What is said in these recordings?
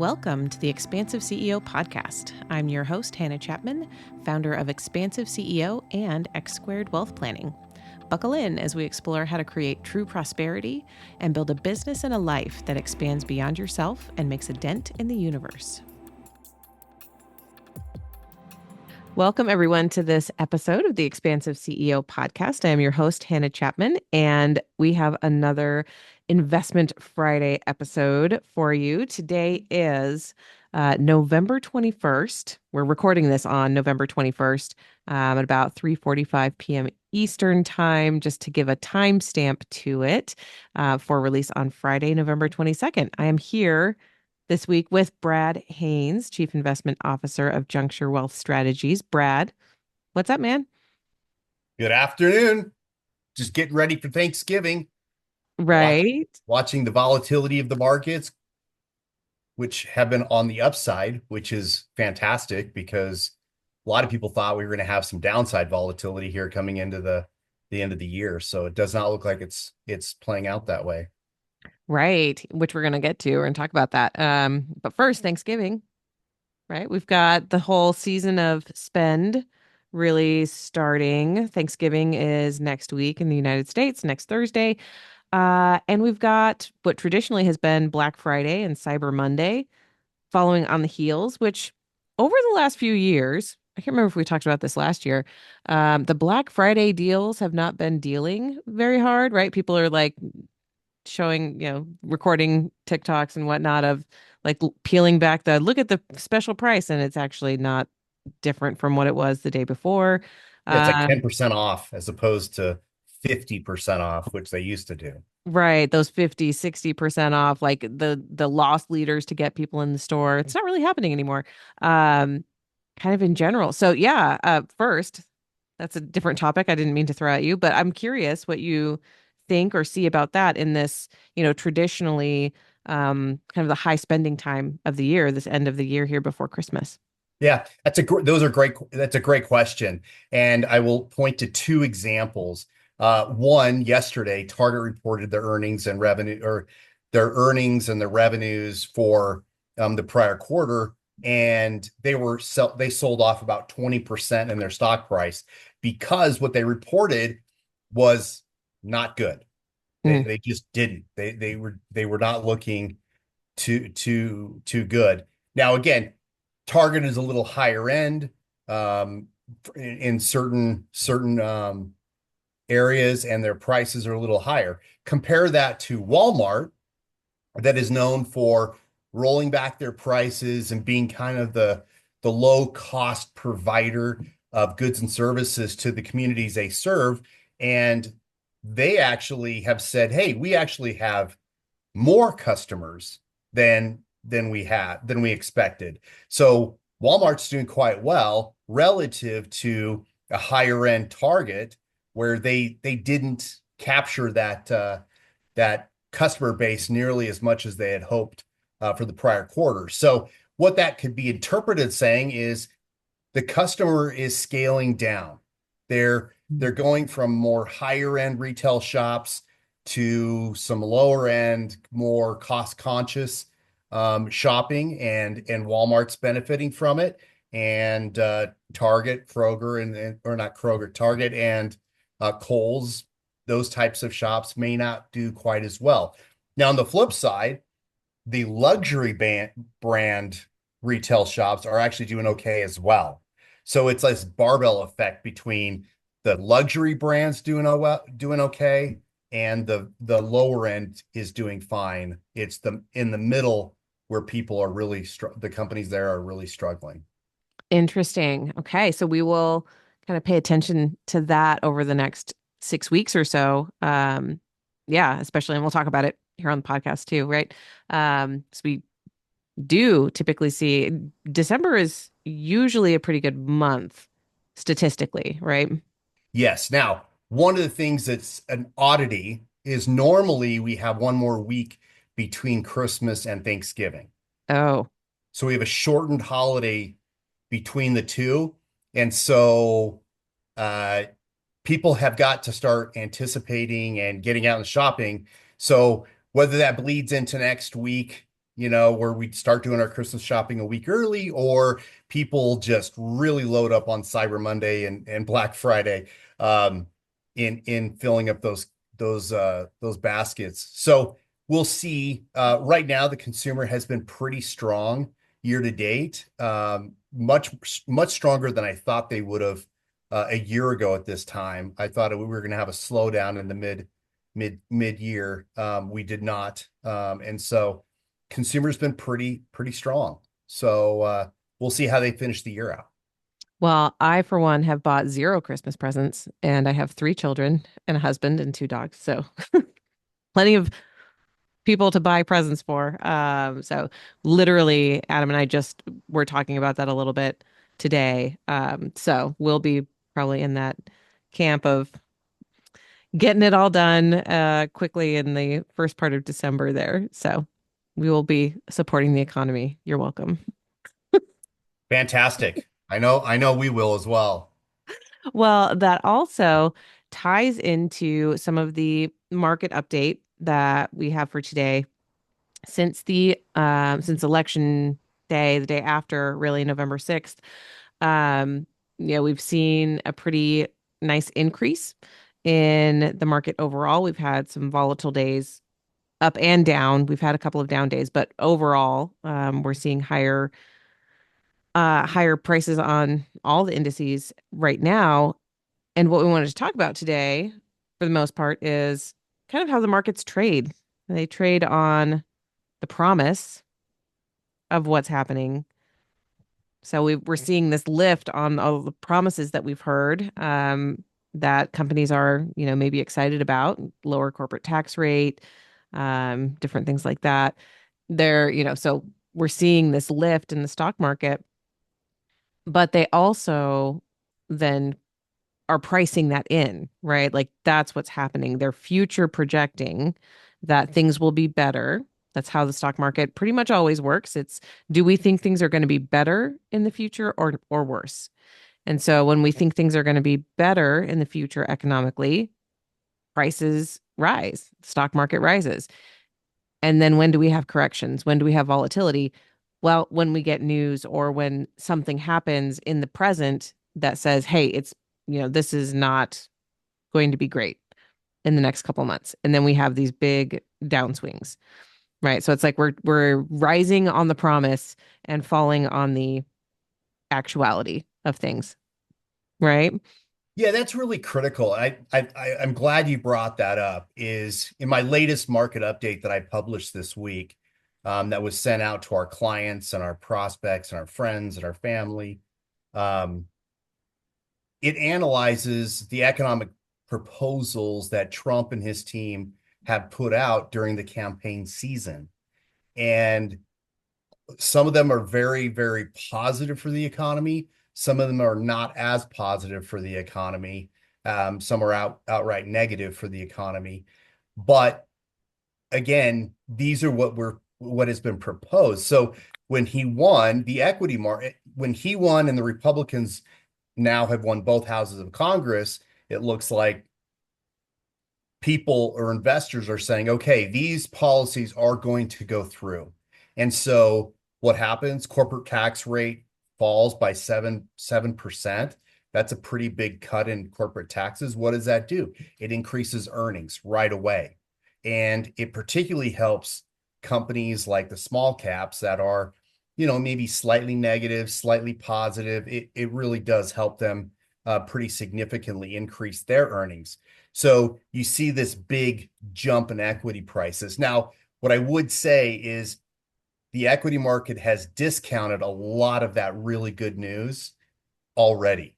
Welcome to the Expansive CEO podcast. I'm your host, Hannah Chapman, founder of Expansive CEO and X Squared Wealth Planning. Buckle in as we explore how to create true prosperity and build a business and a life that expands beyond yourself and makes a dent in the universe. Welcome, everyone, to this episode of the Expansive CEO podcast. I am your host, Hannah Chapman, and we have another Investment Friday episode for you. Today is November 21st. We're recording this on November 21st at about 3:45 p.m. Eastern Time, just to give a timestamp to it for release on Friday, November 22nd. I am here this week with Brad Haines, Chief Investment Officer of Juncture Wealth Strategies. Brad, what's up, man? Good afternoon. Just getting ready for Thanksgiving. Right. Watching the volatility of the markets, which have been on the upside, which is fantastic because a lot of people thought we were going to have some downside volatility here coming into the end of the year. So it does not look like it's playing out that way. Right, which we're going to get to. We're going to talk about that. But first, Thanksgiving, right? We've got the whole season of spend really starting. Thanksgiving is next week in the United States, next Thursday. And we've got what traditionally has been Black Friday and Cyber Monday following on the heels, which over the last few years, I can't remember if we talked about this last year, the Black Friday deals have not been dealing very hard, right? People are like showing, recording TikToks and whatnot of like peeling back look at the special price, and it's actually not different from what it was the day before. Yeah, it's like Um, 10% off as opposed to 50% off, which they used to do. right, those 50, 60% off, like the loss leaders to get people in the store. It's not really happening anymore. Kind of in general. So yeah, first, that's a different topic. I didn't mean to throw at you, but I'm curious what you think or see about that in this, traditionally kind of the high spending time of the year, this end of the year here before Christmas. Yeah, that's a great question. And I will point to two examples. One, yesterday, Target reported their earnings and revenue, or their earnings and the revenues for the prior quarter, and they sold off about 20% in their stock price because what they reported was not good. They Mm. they just didn't. They were not looking too good. Now again, Target is a little higher end in certain areas, and their prices are a little higher. Compare that to Walmart, that is known for rolling back their prices and being kind of the low cost provider of goods and services to the communities they serve. And they actually have said, hey, we actually have more customers than we expected. So Walmart's doing quite well relative to a higher end Target, where they didn't capture that customer base nearly as much as they had hoped for the prior quarter. So what that could be interpreted saying is the customer is scaling down. They're going from more higher end retail shops to some lower end, more cost conscious shopping, and Walmart's benefiting from it. And Target, Kroger, or not Kroger, Target and Kohl's, those types of shops may not do quite as well. Now, on the flip side, the luxury brand retail shops are actually doing okay as well. So it's this barbell effect between the luxury brands doing okay, and the lower end is doing fine. It's in the middle where people are the companies there are really struggling. Interesting. Okay, so we will kind of pay attention to that over the next 6 weeks or so. Yeah, especially, and we'll talk about it here on the podcast too, right? So we do typically see December is usually a pretty good month statistically, right? Yes. Now, one of the things that's an oddity is normally we have one more week between Christmas and Thanksgiving. Oh, So we have a shortened holiday between the two. And so uh, people have got to start anticipating and getting out and shopping. So whether that bleeds into next week, where we start doing our Christmas shopping a week early, or people just really load up on Cyber Monday and Black Friday, in filling up those baskets. So we'll see. Right now, the consumer has been pretty strong year to date, much stronger than I thought they would have a year ago at this time. I thought we were going to have a slowdown in the mid year. We did not, and so consumer's been pretty strong. So we'll see how they finish the year out. Well, I, for one, have bought zero Christmas presents, and I have three children and a husband and two dogs. So plenty of people to buy presents for. So literally, Adam and I just were talking about that a little bit today. So we'll be probably in that camp of getting it all done quickly in the first part of December there. So we will be supporting the economy. You're welcome. Fantastic. I know we will as well. Well, that also ties into some of the market update that we have for today. Since election day, the day after, really November 6th, we've seen a pretty nice increase in the market overall. We've had some volatile days up and down. We've had a couple of down days, but overall, we're seeing higher prices on all the indices right now. And what we wanted to talk about today, for the most part, is kind of how the markets trade. They trade on the promise of what's happening. So we're seeing this lift on all the promises that we've heard, that companies are, maybe excited about, lower corporate tax rate, different things like that. So we're seeing this lift in the stock market, but they also then are pricing that in, right? Like that's what's happening. They're future projecting that things will be better. That's how the stock market pretty much always works. It's, do we think things are going to be better in the future or worse? And so when we think things are going to be better in the future economically, prices rise, stock market rises. And then when do we have corrections? When do we have volatility? Well, when we get news or when something happens in the present that says, hey, this is not going to be great in the next couple months. And then we have these big downswings, right? So it's like we're rising on the promise and falling on the actuality of things, right? Yeah, that's really critical. I'm glad you brought that up. Is in my latest market update that I published this week, that was sent out to our clients and our prospects and our friends and our family. Um, it analyzes the economic proposals that Trump and his team have put out during the campaign season. And some of them are very, very positive for the economy. Some of them are not as positive for the economy. Some are outright negative for the economy. But again, these are what has been proposed. So when he won the equity market, when he won and the Republicans now have won both houses of Congress, it looks like people or investors are saying, okay, these policies are going to go through. And so what happens? Corporate tax rate falls by 7%. That's a pretty big cut in corporate taxes. What does that do? It increases earnings right away. And it particularly helps companies like the small caps that are, maybe slightly negative, slightly positive. It really does help them pretty significantly increase their earnings. So you see this big jump in equity prices. Now, what I would say is the equity market has discounted a lot of that really good news already.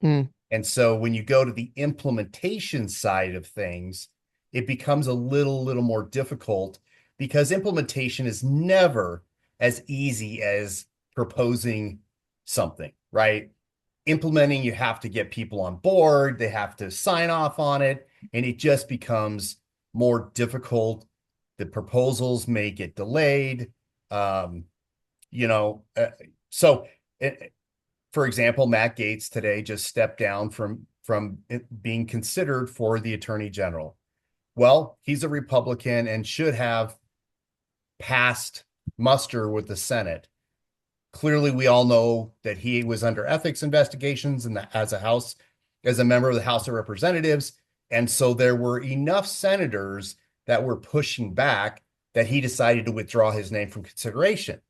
Mm. And so when you go to the implementation side of things, it becomes a little more difficult because implementation is never as easy as proposing something, right? Implementing, you have to get people on board, they have to sign off on it, and it just becomes more difficult. The proposals may get delayed. Um, you know, uh, so for example, Matt Gaetz today just stepped down from being considered for the attorney general. Well, he's a Republican and should have passed muster with the Senate. Clearly, we all know that he was under ethics investigations and as a member of the House of Representatives. And so there were enough senators that were pushing back that he decided to withdraw his name from consideration.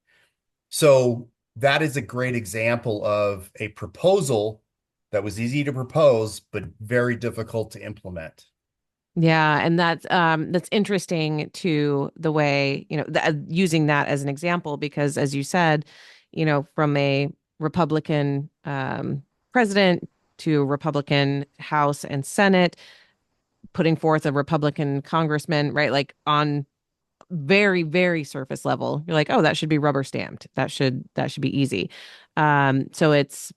So that is a great example of a proposal that was easy to propose, but very difficult to implement. Yeah, and that's interesting to the way, using that as an example because as you said, from a Republican president to a Republican House and Senate, putting forth a Republican congressman, right? Like on very, very surface level, you're like, oh, that should be rubber stamped. That should be easy. So it's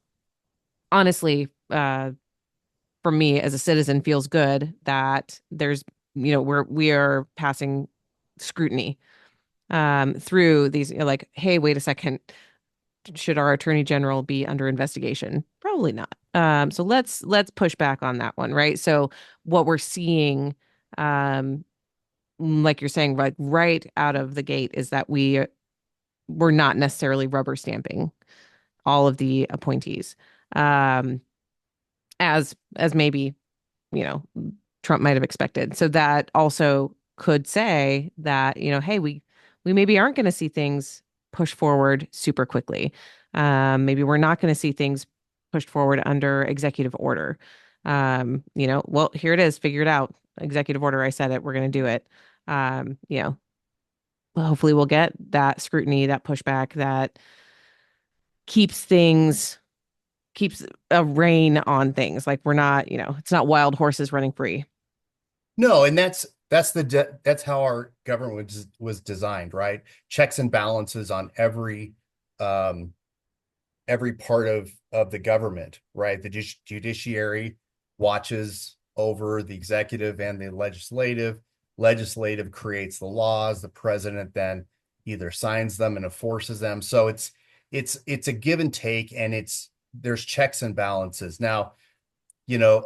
honestly for me as a citizen feels good that there's we are passing scrutiny through these like, hey, wait a second, should our attorney general be under investigation? Probably not. So let's push back on that one, right? So what we're seeing, like you're saying, like right out of the gate, is that we're not necessarily rubber stamping all of the appointees, um, as maybe you know Trump might have expected. So that also could say that, hey, we maybe aren't going to see things push forward super quickly. Maybe we're not going to see things pushed forward under executive order. Well, here it is, figure it out. Executive order, I said it, we're going to do it. Well, hopefully we'll get that scrutiny, that pushback that keeps things keeps a rein on things. Like we're not, it's not wild horses running free. No, and that's how our government was designed, right? Checks and balances on um, every part of the government, right? The judiciary watches over the executive and the legislative. Legislative creates the laws. The president then either signs them and enforces them. So it's a give and take, and there's checks and balances. Now, you know,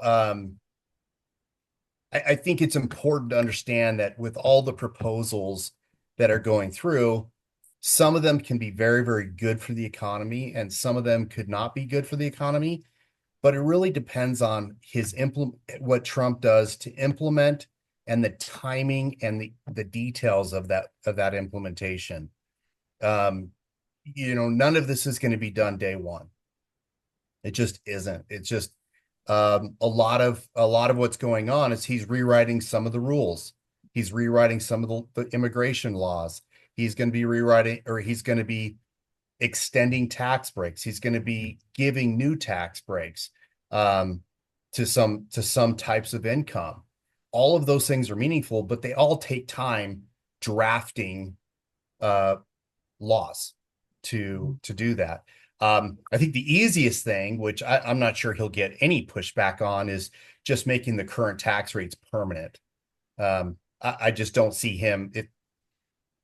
I think it's important to understand that with all the proposals that are going through, some of them can be very, very good for the economy, and some of them could not be good for the economy. But it really depends on what Trump does to implement and the timing and the details of that implementation. Um, none of this is going to be done day one. It just isn't. It's just a lot of what's going on is he's rewriting some of the rules. He's rewriting some of the immigration laws. He's going to be rewriting, or he's going to be extending tax breaks. He's going to be giving new tax breaks um, to some types of income. All of those things are meaningful, but they all take time drafting uh, laws to do that. I think the easiest thing, which I'm not sure he'll get any pushback on, is just making the current tax rates permanent. I just don't see him.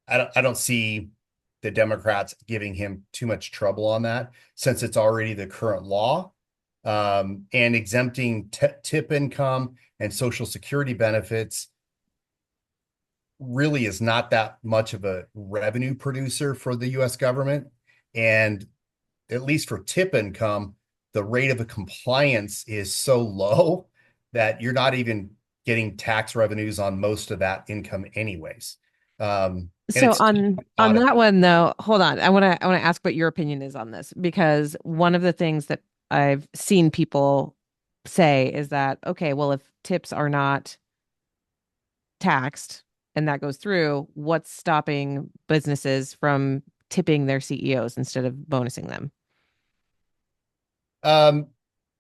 I don't see the Democrats giving him too much trouble on that, since it's already the current law. And exempting tip income and Social Security benefits really is not that much of a revenue producer for the U.S. government. And at least for tip income, the rate of compliance is so low that you're not even getting tax revenues on most of that income anyways. And So it's on audit. that one though, hold on. I want to ask what your opinion is on this because one of the things that I've seen people say is that, okay, well, if tips are not taxed and that goes through, what's stopping businesses from tipping their CEOs instead of bonusing them? Um,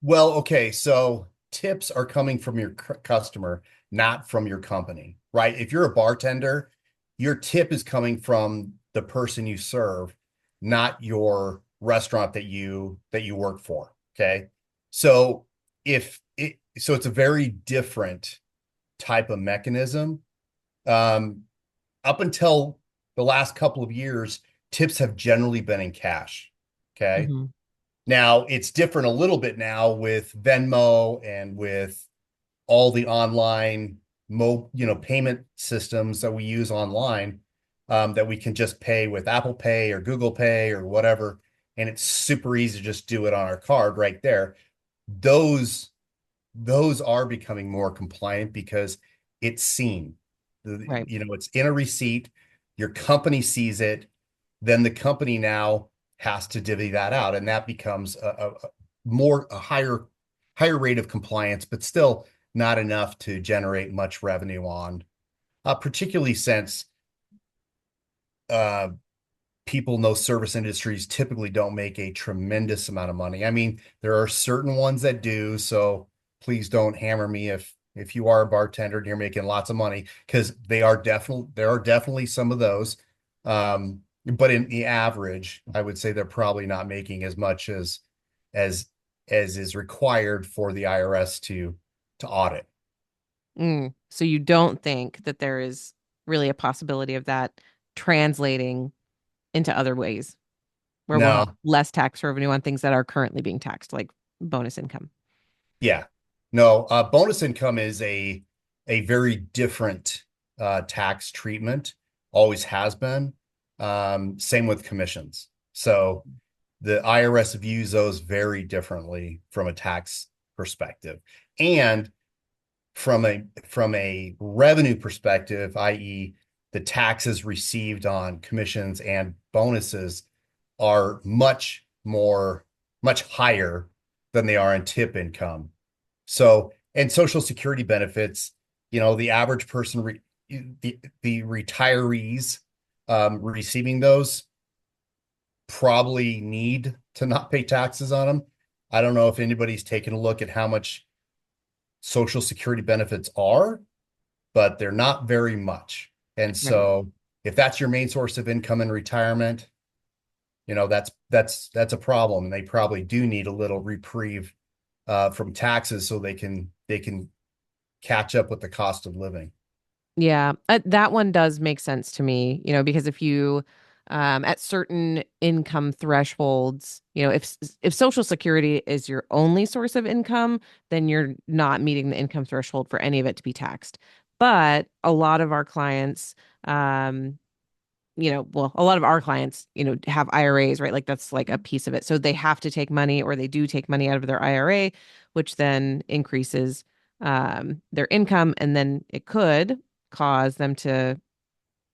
well, okay, so tips are coming from your customer, not from your company, right? If you're a bartender, your tip is coming from the person you serve, not your restaurant that you work for. Okay. So it's a very different type of mechanism. Um, Up until the last couple of years, tips have generally been in cash. Okay. Hmm. Now it's different a little bit now with Venmo and with all the online payment systems that we use online. that we can just pay with Apple Pay or Google Pay or whatever, and it's super easy to just do it on our card right there. Those those are becoming more compliant because it's seen. Right. It's in a receipt, your company sees it, then the company now has to divvy that out, and that becomes a higher rate of compliance, but still not enough to generate much revenue on, particularly since uh, people know service industries typically don't make a tremendous amount of money. I mean, there are certain ones that do, so please don't hammer me if you are a bartender and you're making lots of money, because there are definitely some of those. But in the average, I would say they're probably not making as much as as is required for the IRS to audit. So you don't think that there is really a possibility of that translating into other ways where we'll have No, less tax revenue on things that are currently being taxed, like bonus income. yeah. No, bonus income is a very different tax treatment, always has been. Same with commissions. So the IRS views those very differently from a tax perspective. And from a revenue perspective, i.e., the taxes received on commissions and bonuses are much higher than they are in tip income. So, and Social Security benefits, the average person, the retirees receiving those probably need to not pay taxes on them. I don't know if anybody's taken a look at how much Social Security benefits are, but they're not very much. And Right. so, if that's your main source of income in retirement, that's a problem, and they probably do need a little reprieve from taxes so they can catch up with the cost of living. Yeah, that one does make sense to me, because if you at certain income thresholds, if Social Security is your only source of income, then you're not meeting the income threshold for any of it to be taxed. But a lot of our clients, a lot of our clients, have IRAs, right? Like that's like a piece of it. So they have to take money or they do take money out of their IRA, which then increases their income. And then it could cause them to,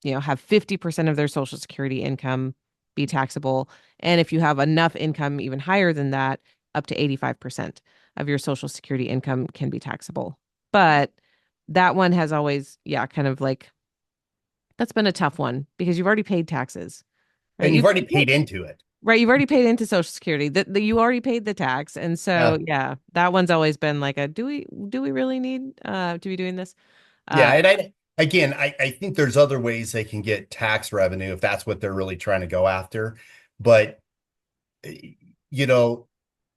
have 50% of their Social Security income be taxable. And if you have enough income even higher than that, up to 85% of your Social Security income can be taxable. But that one has always, yeah, kind of like that's been a tough one because you've already paid taxes, right? And you've already paid into it. Right, you've already paid into Social Security. That you already paid the tax, and so Yeah. yeah, that one's always been like a do we really need to be doing this? Yeah. Uh, And I think there's other ways they can get tax revenue if that's what they're really trying to go after. But, you know,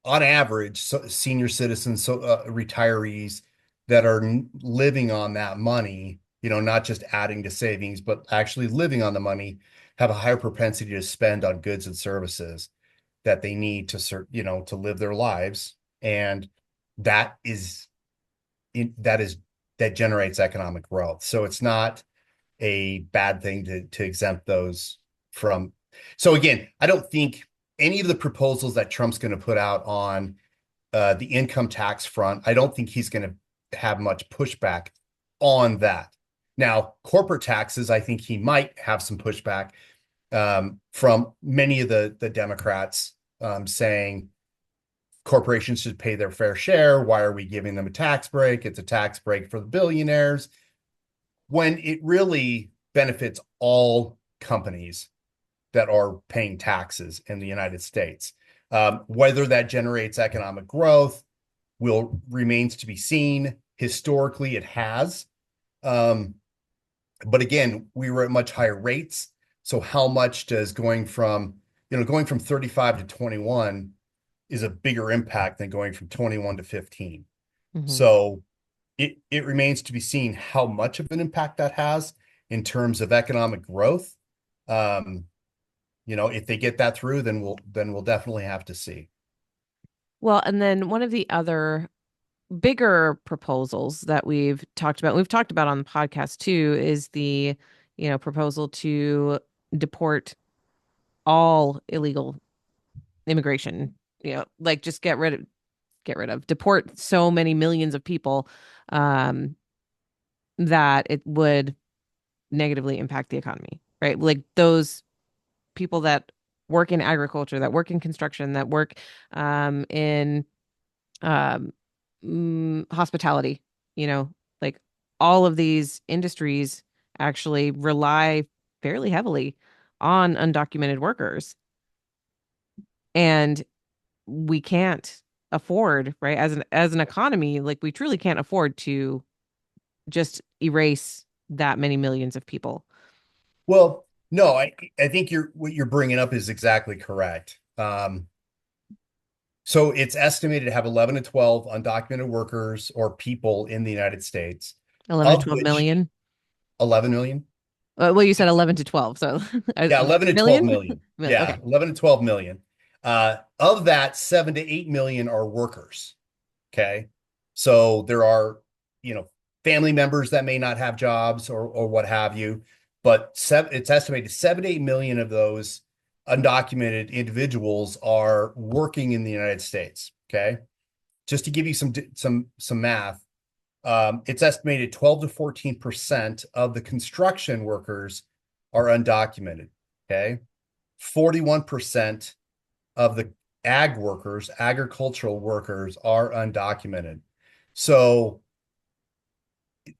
on average, senior citizens, retirees that are living on that money, not just adding to savings, but actually living on the money, have a higher propensity to spend on goods and services that they need to live their lives. And that is that is that generates economic growth. So it's not a bad thing to exempt those from. So again, I don't think any of the proposals that Trump's going to put out on the income tax front, I don't think he's going to have much pushback on that. Now, corporate taxes, I think he might have some pushback from many of the Democrats saying corporations should pay their fair share. Why are we giving them a tax break? It's a tax break for the billionaires, when it really benefits all companies that are paying taxes in the United States. Whether that generates economic growth will remains to be seen. Historically, it has. Um, but again, we were at much higher rates. So how much does going from 35 to 21 is a bigger impact than going from 21 to 15. mhm. So it remains to be seen how much of an impact that has in terms of economic growth. Um, if they get that through, then we'll definitely have to see. Well, and then one of the other bigger proposals that we've talked about on the podcast too, is the, proposal to deport all illegal immigration, like just get rid of, deport so many millions of people, um, that it would negatively impact the economy, right? Like those people that work in agriculture, that work in construction, that work in um, hospitality, you know, like all of these industries actually rely fairly heavily on undocumented workers. And we can't afford, right? As an economy, like we truly can't afford to just erase that many millions of people. Well, no, I think what you're bringing up is exactly correct. So it's estimated to have 11 to 12 undocumented workers or people in the United States, 11 to of 12 which million. 11 million. Well, you said 11 to 12, so Yeah, 11 to 12 million? million. Yeah, Okay. 11 to 12 million. Of that, 7 to 8 million are workers. Okay. So there are, you know, family members that may not have jobs or what have you, but it's estimated 7 to 8 million of those undocumented individuals are working in the United States. Okay. Just to give you some math, it's estimated 12 to 14% of the construction workers are undocumented. Okay. 41% of the agricultural workers are undocumented. So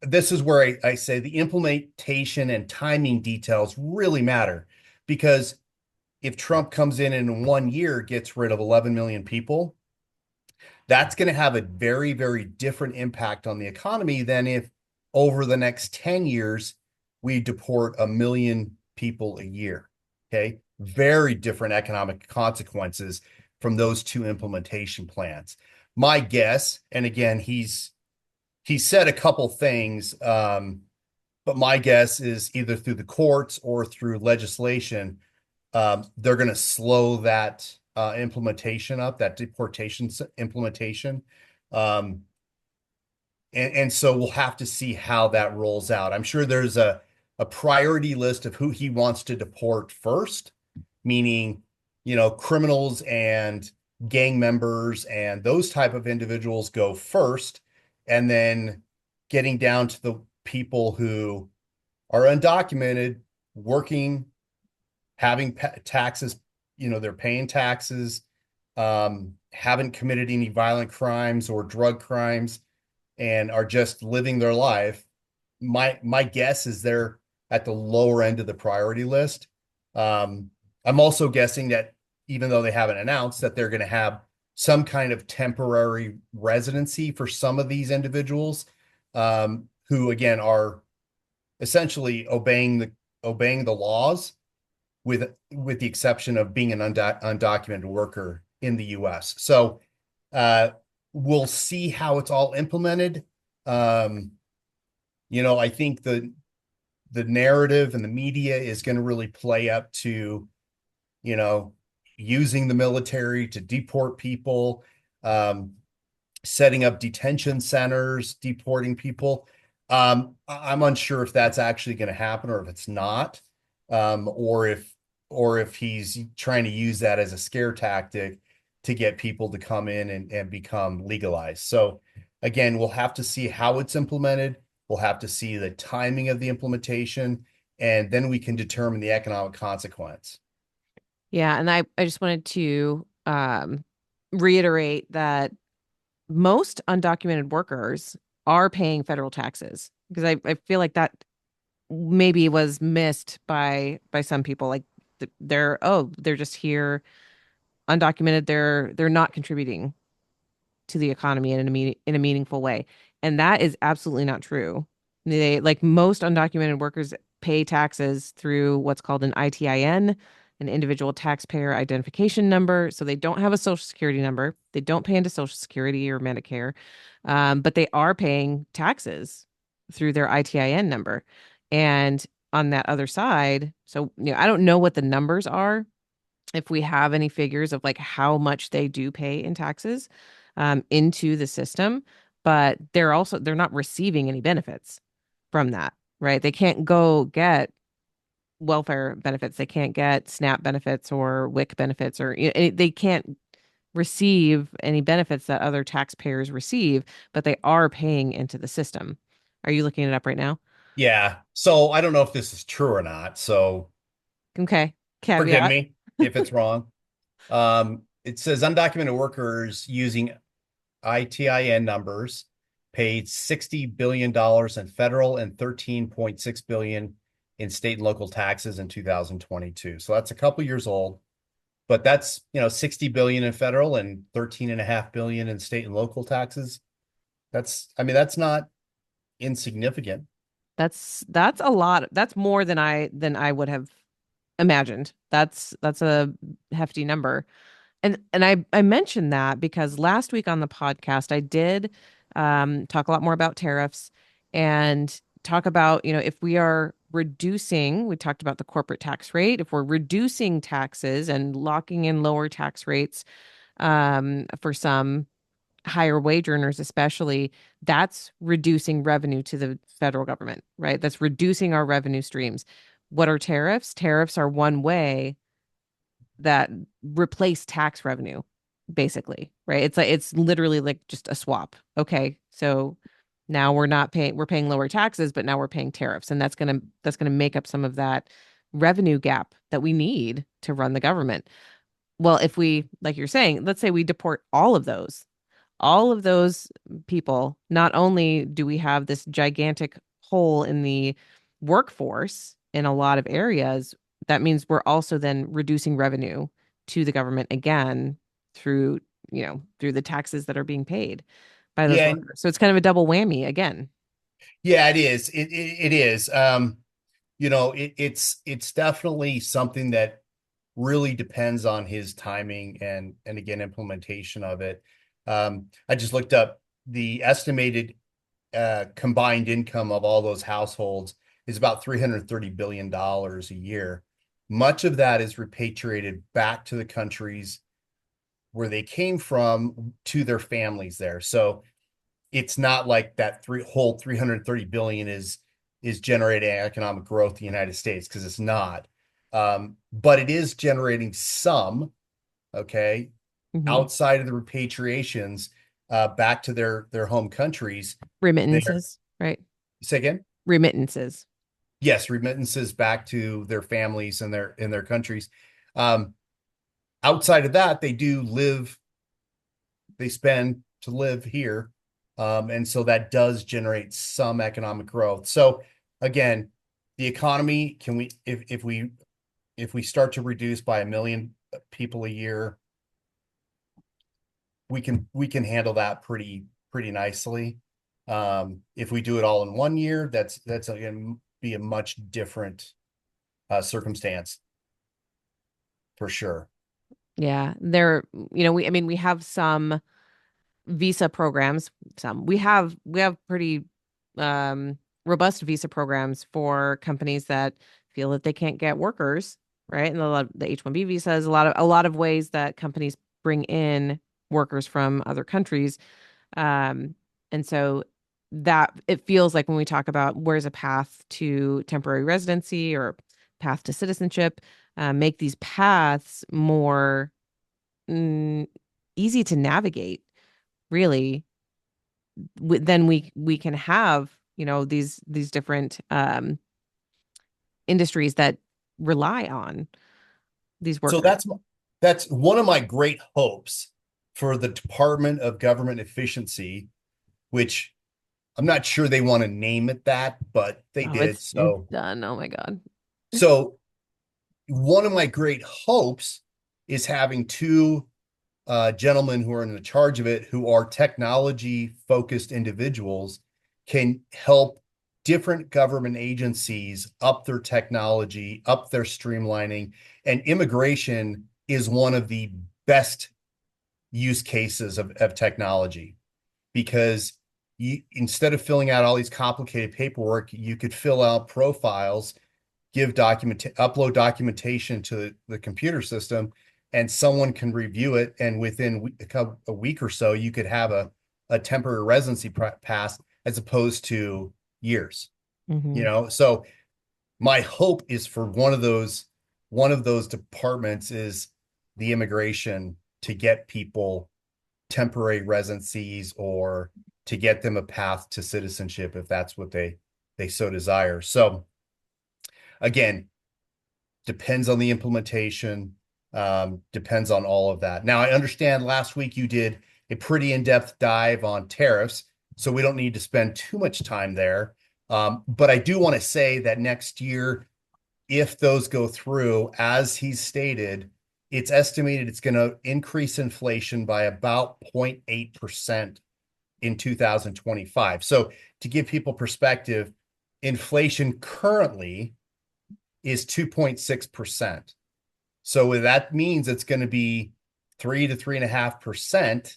this is where I say the implementation and timing details really matter, because if Trump comes in 1 year, gets rid of 11 million people, that's going to have a very, very different impact on the economy than if over the next 10 years, we deport a million people a year. Okay. Very different economic consequences from those two implementation plans. My guess, and again, he said a couple things, but my guess is either through the courts or through legislation, they're going to slow that implementation up, that deportation implementation. Um, and so we'll have to see how that rolls out. I'm sure there's a priority list of who he wants to deport first, meaning, criminals and gang members and those type of individuals go first, and then getting down to the people who are undocumented, working, having taxes, they're paying taxes, haven't committed any violent crimes or drug crimes, and are just living their life. My guess is they're at the lower end of the priority list. I'm also guessing that even though they haven't announced, that they're going to have some kind of temporary residency for some of these individuals, who again are essentially obeying the laws, with the exception of being an undocumented worker in the U.S. So uh, we'll see how it's all implemented. Um, I think the narrative and the media is going to really play up to, you know, using the military to deport people, um, setting up detention centers, deporting people. I'm unsure if that's actually going to happen or if it's not, or if he's trying to use that as a scare tactic to get people to come in and become legalized. So again, we'll have to see how it's implemented. We'll have to see the timing of the implementation, and then we can determine the economic consequence. Yeah, and I just wanted to reiterate that most undocumented workers are paying federal taxes, because I feel like that maybe was missed by some people. Like they're just here undocumented, they're not contributing to the economy in a meaningful way. And that is absolutely not true. They, like most undocumented workers, pay taxes through what's called an ITIN, an individual taxpayer identification number. So they don't have a social security number. They don't pay into Social Security or Medicare, but they are paying taxes through their ITIN number. And on that other side, so I don't know what the numbers are, if we have any figures of like how much they do pay in taxes into the system, but they're not receiving any benefits from that, right? They can't go get welfare benefits. They can't get SNAP benefits or WIC benefits, or they can't receive any benefits that other taxpayers receive, but they are paying into the system. Are you looking it up right now? Yeah. So I don't know if this is true or not. So Okay. forgive Caveat. me if it's wrong. It says undocumented workers using ITIN numbers paid $60 billion in federal and 13.6 billion in state and local taxes in 2022. So that's a couple years old, but that's, 60 billion in federal and 13.5 billion in state and local taxes. That's not insignificant. That's a lot. That's more than I would have imagined. That's a hefty number. And I mentioned that because last week on the podcast I did talk a lot more about tariffs and talk about, if we are reducing, we talked about the corporate tax rate, if we're reducing taxes and locking in lower tax rates for some higher wage earners especially, that's reducing revenue to the federal government, right? That's reducing our revenue streams. What are tariffs? Tariffs are one way that replace tax revenue, basically, right? It's literally like just a swap. Okay, so now we're paying lower taxes, but now we're paying tariffs, and that's gonna make up some of that revenue gap that we need to run the government. Well, if we, like you're saying, let's say we deport all of those people, not only do we have this gigantic hole in the workforce in a lot of areas, that means we're also then reducing revenue to the government again through, through the taxes that are being paid by those Yeah, workers. So it's kind of a double whammy again. yeah, it is. It is. It's definitely something that really depends on his timing and again implementation of it. I just looked up the estimated combined income of all those households is about $330 billion a year. Much of that is repatriated back to the countries where they came from to their families there. So it's not like that whole 330 billion is generating economic growth in the United States, because it's not. But it is generating some, okay, Hmm. outside of the repatriations back to their home countries. There, Remittances, right? say again? Remittances. Yes, remittances back to their families and their countries. Um, Outside of that, they spend to live here. And so that does generate some economic growth. So again, the economy, if we start to reduce by 1 million people a year, we can handle that pretty nicely. If we do it all in 1 year, that's going to be a much different circumstance for sure. Yeah, we have some visa programs. We have pretty um robust visa programs for companies that feel that they can't get workers, right? And the H-1B visas, a lot of ways that companies bring in workers from other countries. And so that it feels like when we talk about where's a path to temporary residency or path to citizenship, make these paths more mm, easy to navigate, really. Then we can have, these different industries that rely on these So workers. that's one of my great hopes for the Department of Government Efficiency, which I'm not sure they want to name it that, but they Oh, did. it's So done. Oh my God. so one of my great hopes is having two gentlemen who are in the charge of it, who are technology focused individuals, can help different government agencies up their technology, up their streamlining. And immigration is one of the best use cases of technology, because instead of filling out all these complicated paperwork, you could fill out profiles, upload documentation to the computer system, and someone can review it. And within a week or so, you could have a temporary residency pass, as opposed to years. Hmm. So my hope is for one of those departments is the immigration to get people temporary residencies or to get them a path to citizenship if that's what they so desire. So again, depends on the implementation, depends on all of that. Now, I understand last week you did a pretty in-depth dive on tariffs, so we don't need to spend too much time there. But I do want to say that next year, if those go through, as he's stated, it's estimated it's going to increase inflation by about 0.8% in 2025. So to give people perspective, inflation currently is 2.6%. So that means it's going to be 3 to 3.5%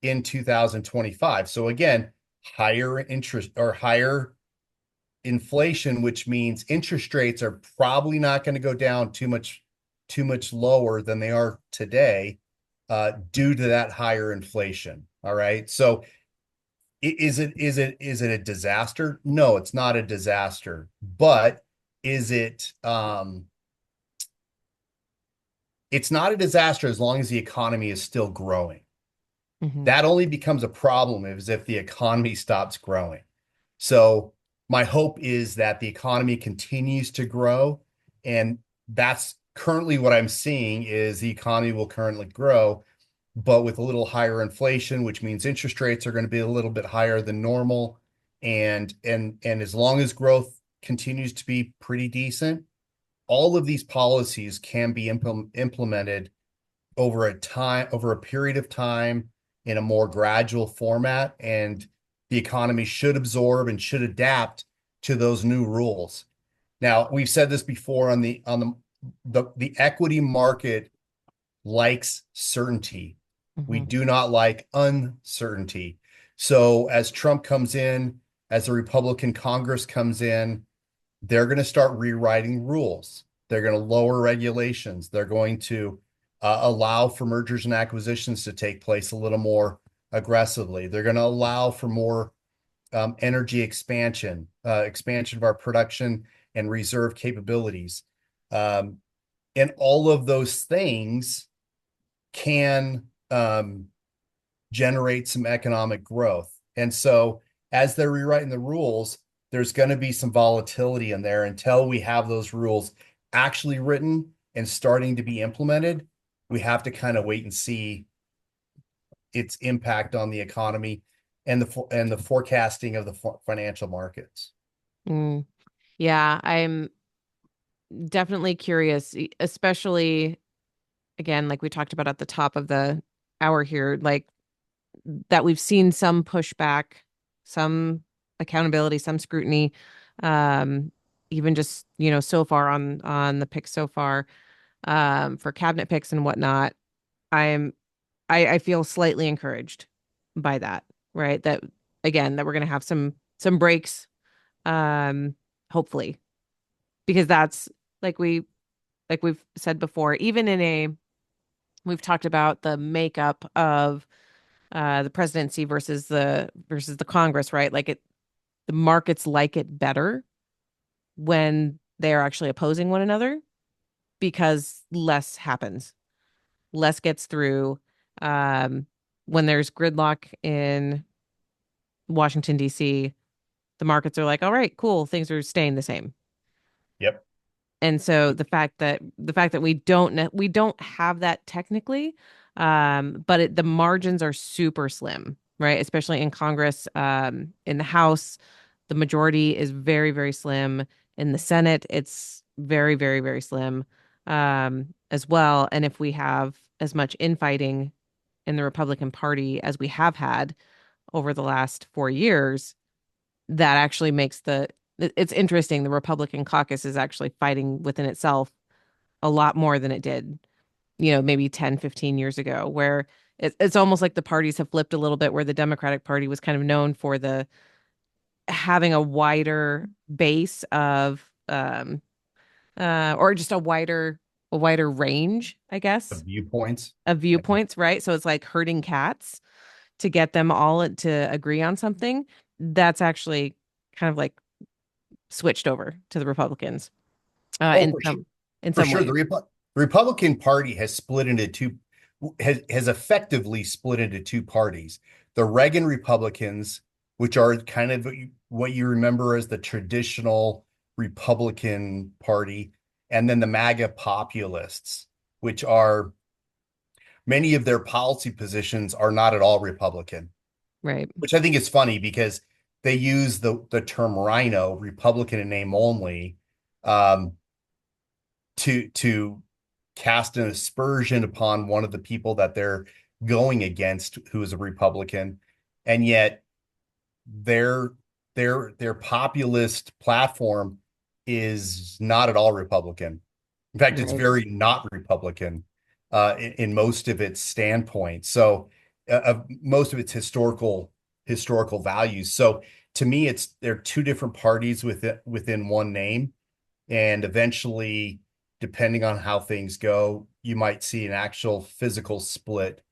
in 2025. So again, higher interest or higher inflation, which means interest rates are probably not going to go down too much lower than they are today, due to that higher inflation. All right. So is it a disaster? No, it's not a disaster. But is it it's not a disaster as long as the economy is still growing. Hmm. That only becomes a problem if the economy stops growing. So my hope is that the economy continues to grow, and that's currently what I'm seeing is the economy will currently grow, but with a little higher inflation, which means interest rates are going to be a little bit higher than normal. And as long as growth continues to be pretty decent, all of these policies can be implemented over a period of time in a more gradual format, and the economy should absorb and should adapt to those new rules. Now, we've said this before on the equity market likes certainty. We Hmm. do not like uncertainty. So as Trump comes in, as the Republican Congress comes in, they're going to start rewriting rules. They're going to lower regulations. They're going to allow for mergers and acquisitions to take place a little more aggressively. They're going to allow for more energy expansion of our production and reserve capabilities. Um, and all of those things can generate some economic growth. And so as they're rewriting the rules, there's going to be some volatility in there until we have those rules actually written and starting to be implemented. We have to kind of wait and see its impact on the economy and the forecasting of the financial markets. Mm. Yeah, I'm definitely curious, especially again, like we talked about at the top of the hour here, like that we've seen some pushback, some accountability, some scrutiny, um, even just, so far on the picks so far, for cabinet picks and whatnot. I'm I feel slightly encouraged by that, right? That again, that we're gonna have some breaks, um, hopefully, because that's like we've said before, even in a we've talked about the makeup of the presidency versus the Congress, right? The markets like it better when they are actually opposing one another because less happens, less gets through. Um, when there's gridlock in Washington, D.C., the markets are like, all right, cool, things are staying the same. Yep. And so the fact that we don't have that technically, but the margins are super slim, right? Especially in Congress, in the House, the majority is very, very slim. In the Senate, it's very, very, very slim, as well. And if we have as much infighting in the Republican Party as we have had over the last 4 years, that actually makes it's interesting. The Republican caucus is actually fighting within itself a lot more than it did, maybe 10, 15 years ago, where it's almost like the parties have flipped a little bit, where the Democratic Party was kind of known for the having a wider base of or just a wider range, I The guess, viewpoints. of Yeah. viewpoints, right? So it's like herding cats to get them all to agree on something. That's actually kind of like switched over to the Republicans Oh, for sure. in For some sure. ways. The Republican Party has split into two, has effectively split into two parties. The Reagan Republicans, which are kind of what you remember as the traditional Republican Party, and then the MAGA populists, which are many of their policy positions are not at all Republican, Right. which I think is funny because they use the term rhino, Republican in name only, um, to cast an aspersion upon one of the people that they're going against, who is a Republican, and yet their their populist platform is not at all Republican. In fact, it's Right. very not Republican in most of its standpoints. So, most of its historical values. So, to me, they're two different parties within one name, and eventually, depending on how things go, you might see an actual physical split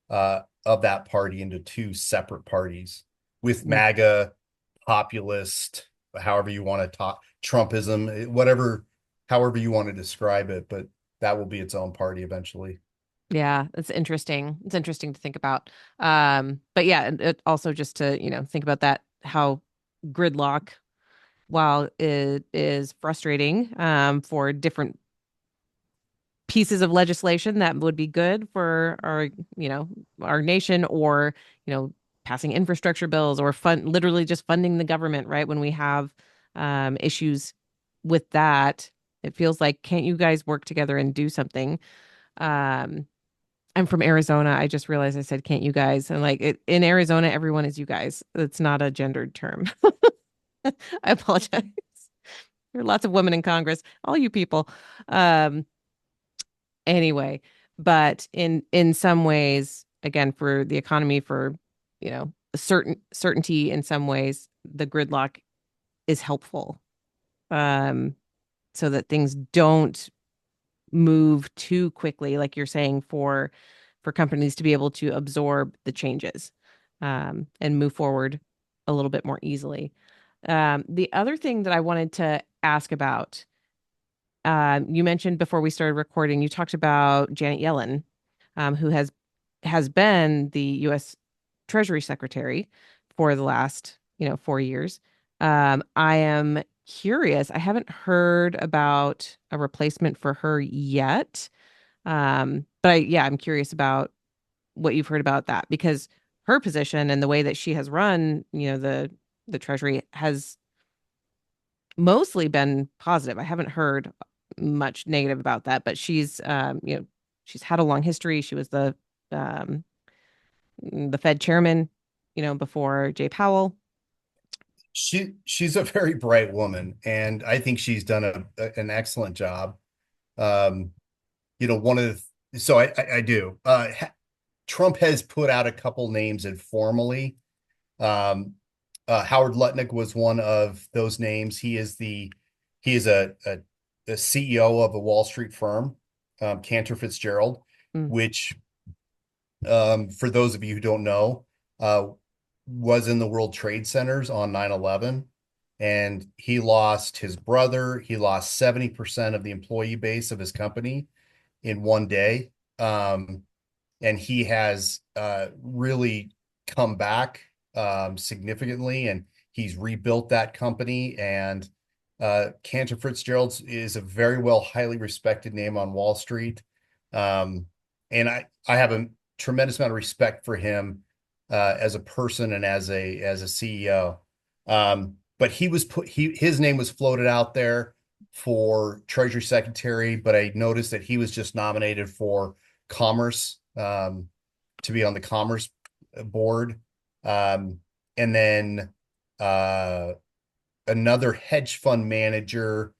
of that party into two separate parties with Yeah. MAGA, populist, however you want to talk, Trumpism, whatever, however you want to describe it, but that will be its own party eventually. Yeah, it's interesting. It's interesting to think about. But yeah, and it also just to, think about that, how gridlock, while it is frustrating for different pieces of legislation that would be good for our nation, or, passing infrastructure bills, or literally just funding the government, right? When we have issues with that, it feels like, can't you guys work together and do something? Um, I'm from Arizona. I just realized I said, can't you guys? And like in Arizona, everyone is you guys. It's not a gendered term. I apologize. There are lots of women in Congress, all you people. Um, anyway, but in some ways, again, for the economy, for, a certainty in some ways, the gridlock is helpful. Um, so that things don't move too quickly, like you're saying, for companies to be able to absorb the changes and move forward a little bit more easily. The other thing that I wanted to ask about, you mentioned before we started recording, you talked about Janet Yellen, who has been the U.S. Treasury Secretary for the last, 4 years. I am curious. I haven't heard about a replacement for her yet. But yeah, I'm curious about what you've heard about that, because her position and the way that she has run, the Treasury has mostly been positive. I haven't heard much negative about that, but she's had a long history. She was um, the Fed chairman, before Jay Powell. She's a very bright woman, and I think she's done an excellent job. Um, one of so I do. Trump has put out a couple names informally. Um, Howard Lutnick was one of those names. He is a CEO of a Wall Street firm, Cantor Fitzgerald, Mm, which, for those of you who don't know, was in the World Trade Centers on 9/11. And he lost his brother. He lost 70% of the employee base of his company in one day. And he has really come back significantly, and he's rebuilt that company. And Cantor Fitzgerald is a very highly respected name on Wall Street. Um, and I have a tremendous amount of respect for him as a person and as a CEO. But his name was floated out there for Treasury Secretary, but I noticed that he was just nominated for Commerce, to be on the Commerce board. And then uh, another hedge fund manager,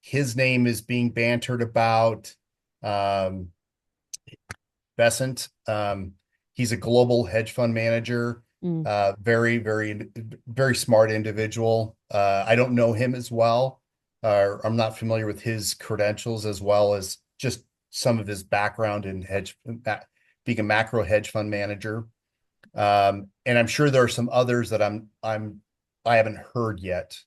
his name is being bantered about. Um, Besant. He's a global hedge fund manager. mm. Very, very, very smart individual. I don't know him as well. I'm not familiar with his credentials, as well as just some of his background in being a macro hedge fund manager. And I'm sure there are some others that I haven't heard yet.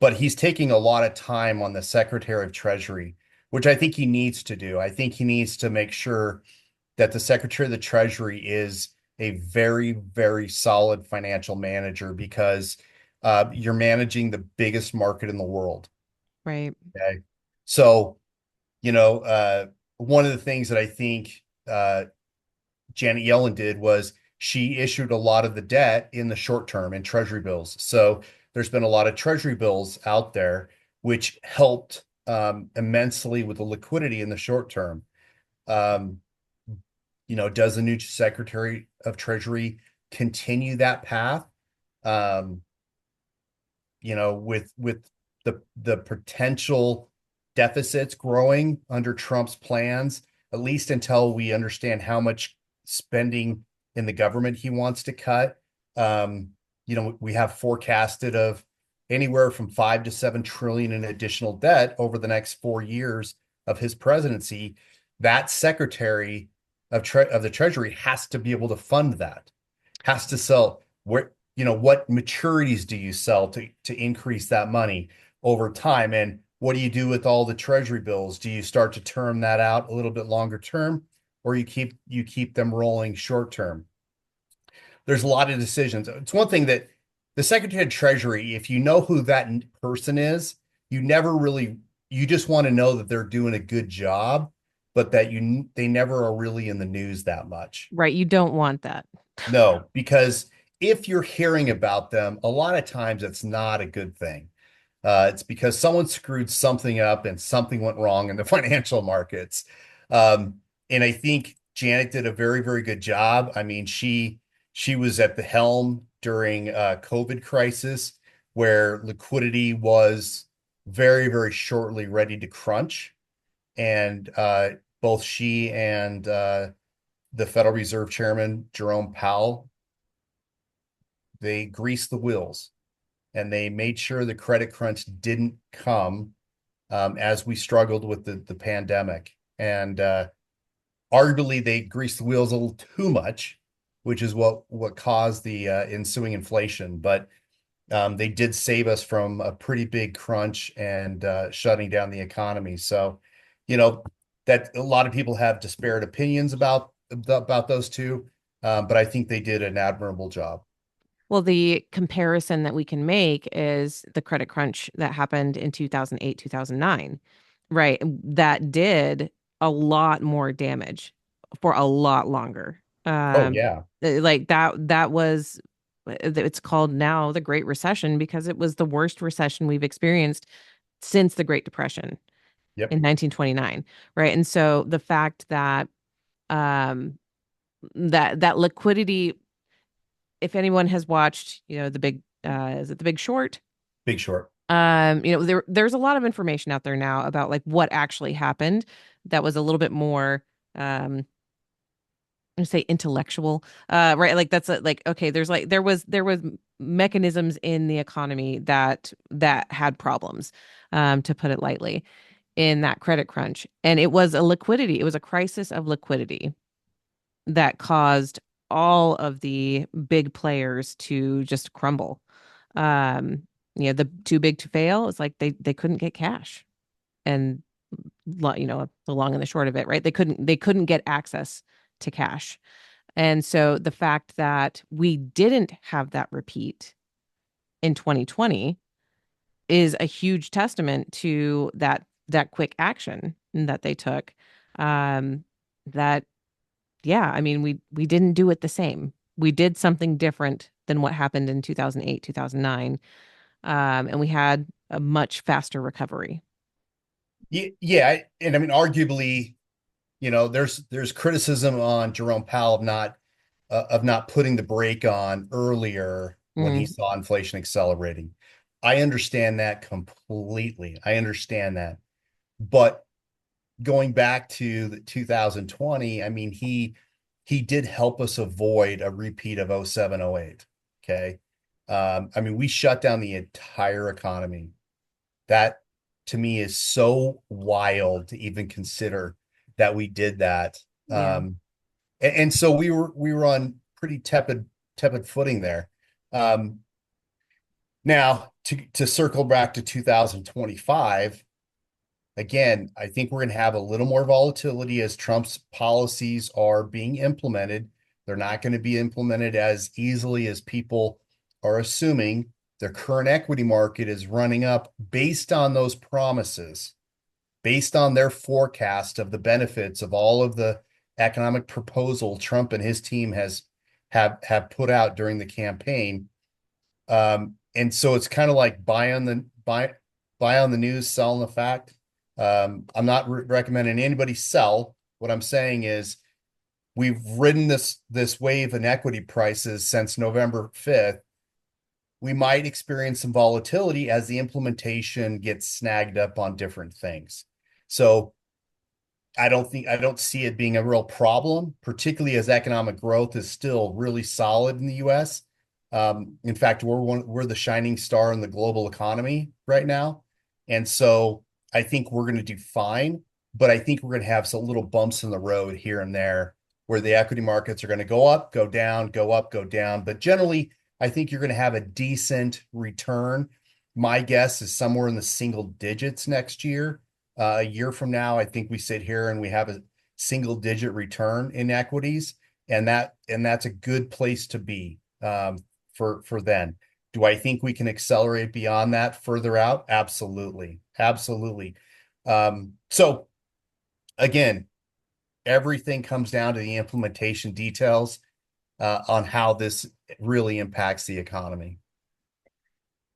but he's taking a lot of time on the Secretary of Treasury, which I think he needs to do. I think he needs to make sure that the Secretary of the Treasury is a very, very solid financial manager because you're managing the biggest market in the world. Right. Okay. So, you know, one of the things that I think Janet Yellen did was she issued a lot of the debt in the short term in treasury bills. So there's been a lot of treasury bills out there, which helped immensely with the liquidity in the short term. Um, does the new Secretary of Treasury continue that path? Um, with the potential deficits growing under Trump's plans, at least until we understand how much spending in the government he wants to cut. Um, we have forecasted of anywhere from 5 to 7 trillion in additional debt over the next 4 years of his presidency. That secretary of the Treasury has to be able to fund that, has to sell where what maturities do you sell to increase that money over time, and what do you do with all the treasury bills? Do you start to term that out a little bit longer term, or you keep them rolling short term? There's a lot of decisions. It's one thing that the Secretary of Treasury, if you know who that person is, you never really, you just want to know that they're doing a good job, but that they never are really in the news that much. Right. You don't want that. No, because if you're hearing about them, a lot of times it's not a good thing. It's because someone screwed something up and something went wrong in the financial markets. And I think Janet did a very, very good job. I mean, she was at the helm during COVID crisis where liquidity was very, very shortly ready to crunch. And both she and the Federal Reserve Chairman, Jerome Powell, they greased the wheels and they made sure the credit crunch didn't come as we struggled with the pandemic. And arguably, they greased the wheels a little too much, which is what caused the ensuing inflation. But they did save us from a pretty big crunch and shutting down the economy. So, you know, that a lot of people have disparate opinions about those two, but I think they did an admirable job. Well, the comparison that we can make is the credit crunch that happened in 2008, 2009, right? That did a lot more damage for a lot longer. Oh yeah. Like that was it's called now the Great Recession because it was the worst recession we've experienced since the Great Depression Yep. in 1929, right? And so the fact that um that liquidity, if anyone has watched, the big is it The Big Short? Big Short. There's a lot of information out there now about like what actually happened that was a little bit more I'm gonna say intellectual. Right, like that's like okay, there was mechanisms in the economy that had problems, to put it lightly, in that credit crunch. And it was a crisis of liquidity that caused all of the big players to just crumble. Um, the too big to fail is like they couldn't get cash, and the long and the short of it, right? They couldn't get access to cash, and so the fact that we didn't have that repeat in 2020 is a huge testament to that quick action that they took. That Yeah, I mean, we didn't do it the same. We did something different than what happened in 2008, 2009. And we had a much faster recovery. Yeah, and I mean, arguably, there's criticism on Jerome Powell of not putting the brake on earlier when he Mm, saw inflation accelerating. I understand that completely. I understand that. But going back to the 2020, I mean, he did help us avoid a repeat of 07, 08. Okay. I mean, we shut down the entire economy. That to me is so wild to even consider that we did that. yeah. And so we were on pretty tepid footing there. Now to circle back to 2025, again, I think we're going to have a little more volatility as Trump's policies are being implemented. They're not going to be implemented as easily as people are assuming. The current equity market is running up based on those promises, based on their forecast of the benefits of all of the economic proposal Trump and his team have put out during the campaign. And so it's kind of like buy on the news, sell on the fact. I'm not recommending anybody sell. What I'm saying is we've ridden this wave in equity prices since November 5th. We might experience some volatility as the implementation gets snagged up on different things. So I don't see it being a real problem, particularly as economic growth is still really solid in the US. In fact, we're the shining star in the global economy right now. And so I think we're going to do fine, but I think we're going to have some little bumps in the road here and there where the equity markets are going to go up, go down, go up, go down. But generally, I think you're going to have a decent return. My guess is somewhere in the single digits next year. A year from now, I think we sit here and we have a single digit return in equities, and that's a good place to be for then. Do I think we can accelerate beyond that further out? Absolutely. Absolutely. So again, everything comes down to the implementation details on how this really impacts the economy.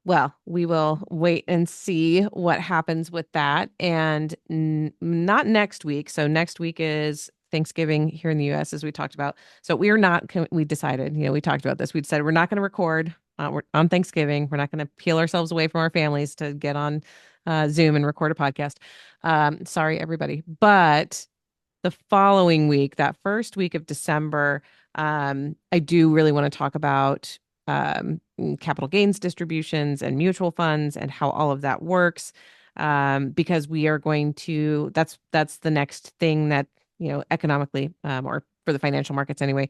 Well, we will wait and see what happens with that. And not next week. So next week is Thanksgiving here in the US, as we talked about. So we decided, we talked about this. We decided we're not going to record on Thanksgiving. We're not going to peel ourselves away from our families to get on Zoom and record a podcast. Sorry, everybody. But the following week, that first week of December, I do really want to talk about capital gains distributions and mutual funds and how all of that works. Because we are going to, that's the next thing that, economically, or for the financial markets anyway,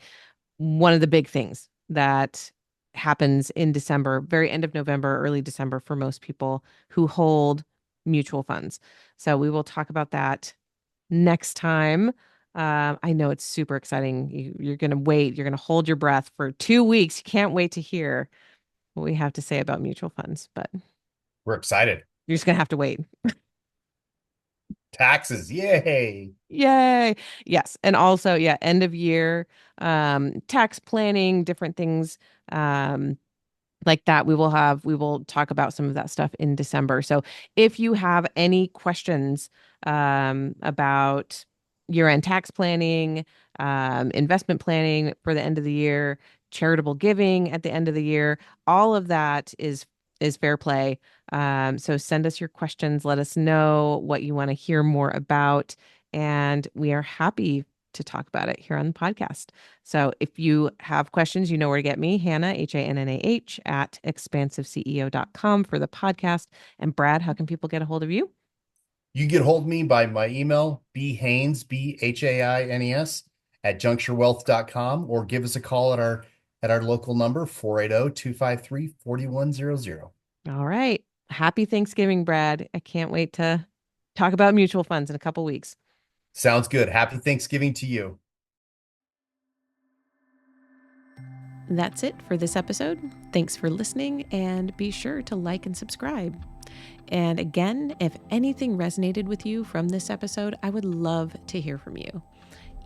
one of the big things that happens in December, very end of November, early December for most people who hold mutual funds. So we will talk about that next time. I know it's super exciting. You're going to wait. You're going to hold your breath for 2 weeks. You can't wait to hear what we have to say about mutual funds, but We're excited. you're just going to have to wait. Taxes, yay. Yay. Yes. And also, yeah, end of year, tax planning, different things, like that. We will talk about some of that stuff in December. So if you have any questions, about year-end tax planning, investment planning for the end of the year, charitable giving at the end of the year, all of that is fair play. So send us your questions. Let us know what you want to hear more about, and we are happy to talk about it here on the podcast. So if you have questions, you know where to get me, Hannah, HANNAH, at expansiveceo.com for the podcast. And Brad, how can people get a hold of you? You can get hold of me by my email, bhaines, BHAINES, at juncturewealth.com, or give us a call at our local number, 480-253-4100. All right. Happy Thanksgiving, Brad. I can't wait to talk about mutual funds in a couple weeks. Sounds good. Happy Thanksgiving to you. That's it for this episode. Thanks for listening, and be sure to like and subscribe. And again, if anything resonated with you from this episode, I would love to hear from you.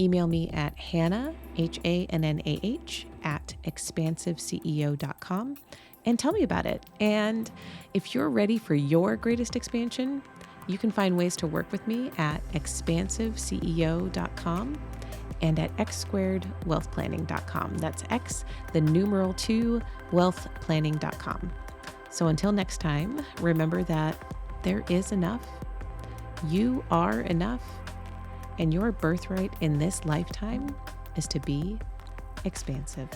Email me at Hannah, HANNAH, at expansiveceo.com, and tell me about it. And if you're ready for your greatest expansion, you can find ways to work with me at expansiveceo.com and at x2wealthplanning.com. That's X, the numeral 2, wealthplanning.com. So until next time, remember that there is enough, you are enough, and your birthright in this lifetime is to be expansive.